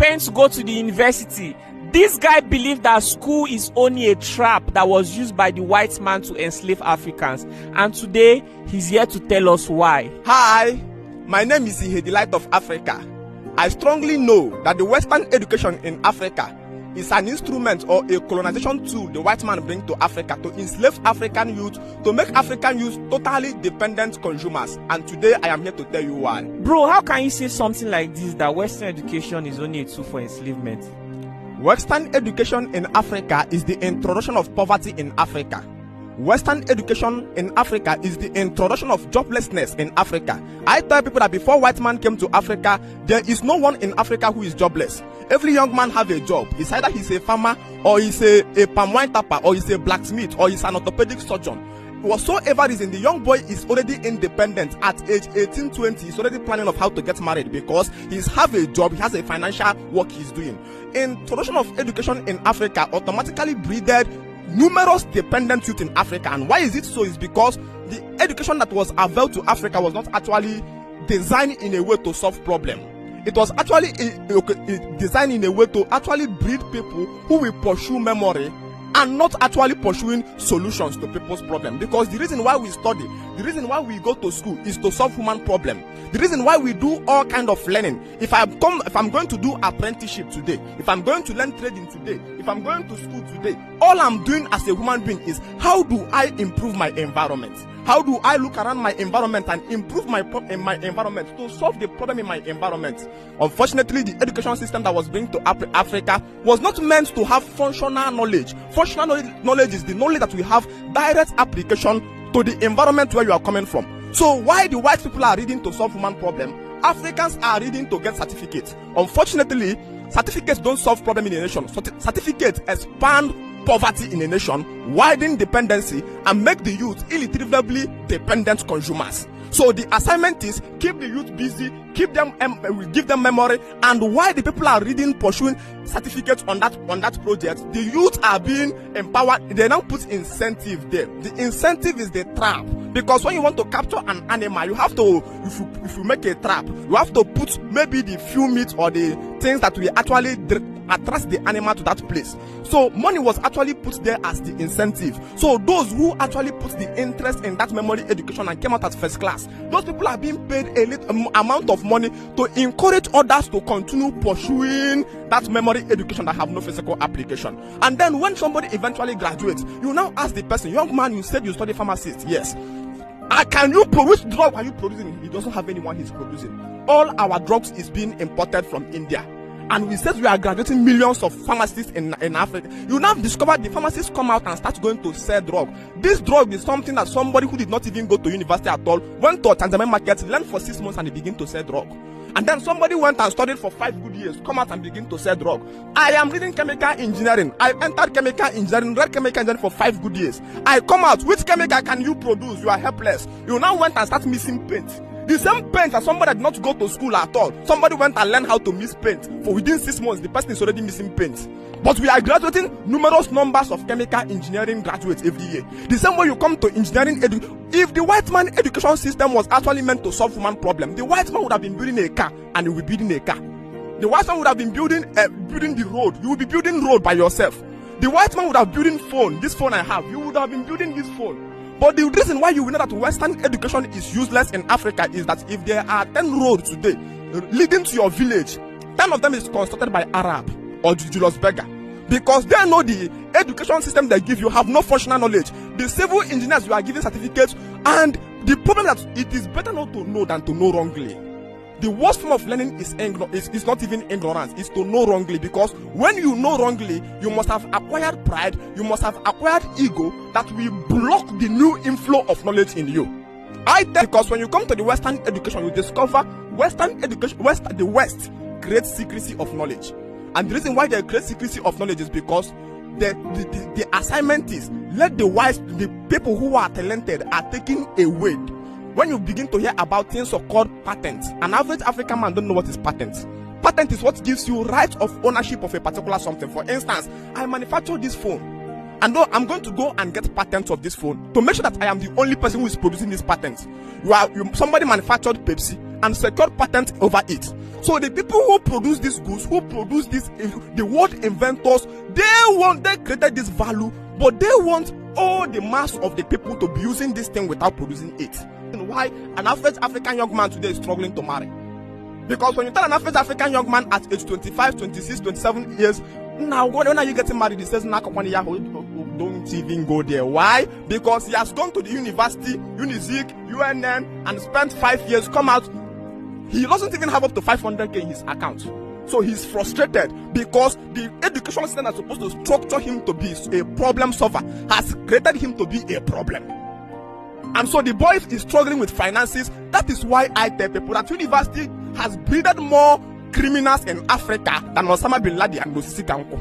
paying to go to the university. This guy believed that school is only a trap that was used by the white man to enslave Africans. And today, he's here to tell us why. Hi, my name is Ihe, the Light of Africa. I strongly know that the Western education in Africa is an instrument or a colonization tool the white man brings to Africa to enslave African youth, to make African youth totally dependent consumers. And today I am here to tell you why. Bro, how can you say something like this, that Western education is only a tool for enslavement? Western education in Africa is the introduction of poverty in Africa. Western education in Africa is the introduction of joblessness in Africa. I tell people that before white man came to Africa, there is no one in Africa who is jobless. Every young man have a job. It's either he's a farmer, or he's a palm wine tapper, or he's a blacksmith, or he's an orthopedic surgeon. Whatsoever reason, the young boy is already independent at age 18, 20. He's already planning of how to get married because he's have a job, he has a financial work he's doing. Introduction of education in Africa automatically breeded numerous dependent youth in Africa. And why is it so? Is because the education that was available to Africa was not actually designed in a way to solve problem. It was actually designed in a way to actually breed people who will pursue memory and not actually pursuing solutions to people's problem. Because the reason why we study, the reason why we go to school is to solve human problem. The reason why we do all kind of learning. If I'm going to do apprenticeship today, if I'm going to learn trading today, if I'm going to school today, all I'm doing as a human being is how do I improve my environment? How do I look around my environment and improve my environment to solve the problem in my environment? Unfortunately, the education system that was brought to Africa was not meant to have functional knowledge. Functional knowledge is the knowledge that we have direct application to the environment where you are coming from. So why the white people are reading to solve human problem, Africans are reading to get certificates. Unfortunately, certificates don't solve problem in a nation. Certificates expand poverty in a nation, widen dependency, and make the youth irretrievably dependent consumers. So the assignment is keep the youth busy, give them memory, and while the people are reading, pursuing certificates on that project, the youth are being empowered. They now put incentive there. The incentive is the trap, because when you want to capture an animal, you have to, if you make a trap, you have to put maybe the few meat or the things that will actually attract the animal to that place. So money was actually put there as the incentive. So those who actually put the interest in that memory education and came out as first class, those people are being paid a little amount of money to encourage others to continue pursuing that memory education that have no physical application. And then when somebody eventually graduates, you now ask the person, young man, you said you study pharmacist. Yes. Which drug are you producing? He doesn't have anyone he's producing. All our drugs is being imported from India. And we said we are graduating millions of pharmacists in Africa. You now discover the pharmacists come out and start going to sell drug. This drug is something that somebody who did not even go to university at all went to a Tanzania market, learned for 6 months, and they begin to sell drug. And then somebody went and studied for 5 good years, come out and begin to sell drug. I am reading chemical engineering. I entered chemical engineering, read chemical engineering for 5 good years. I come out, which chemical can you produce? You are helpless. You now went and start mixing paint. The same paint as somebody did not go to school at all. Somebody went and learned how to mix paint. For within 6 months, the person is already mixing paint. But we are graduating numerous numbers of chemical engineering graduates every year. The same way you come to engineering if the white man education system was actually meant to solve human problem, the white man would have been building a car and you will be building a car. The white man would have been building the road. You will be building road by yourself. The white man would have building phone. This phone I have, you would have been building this phone. But the reason why you will know that Western education is useless in Africa is that if there are 10 roads today leading to your village, 10 of them is constructed by Arab or Julius Berger. Because they know the education system they give you have no functional knowledge. The civil engineers, you are giving certificates, and the problem that it is better not to know than to know wrongly. The worst form of learning is not even ignorance, it's to know wrongly. Because when you know wrongly, you must have acquired pride, you must have acquired ego that will block the new inflow of knowledge in you. Because when you come to the Western education, you discover the West creates secrecy of knowledge. And the reason why they create secrecy of knowledge is because the assignment is let the people who are talented are taken away. When you begin to hear about things called patents, an average African man don't know what is patent. Patent is what gives you right of ownership of a particular something. For instance, I manufacture this phone, and though I'm going to go and get patents of this phone to make sure that I am the only person who is producing this patent. Somebody manufactured Pepsi and secured patent over it. So the people who produce these goods, who produce this, the word inventors, they created this value, but they want all the mass of the people to be using this thing without producing it. And why an average African young man today is struggling to marry? Because when you tell an average African young man at age 25, 26, 27 years, now when are you getting married? He says, don't even go there. Why? Because he has gone to the university, Unizik, UNN, and spent 5 years, come out, he doesn't even have up to 500k in his account. So he's frustrated because the educational system that's supposed to structure him to be a problem solver has created him to be a problem. And so the boy is struggling with finances. That is why I tell people that university has breeded more criminals in Africa than Osama bin Laden and Mosisi Kanko.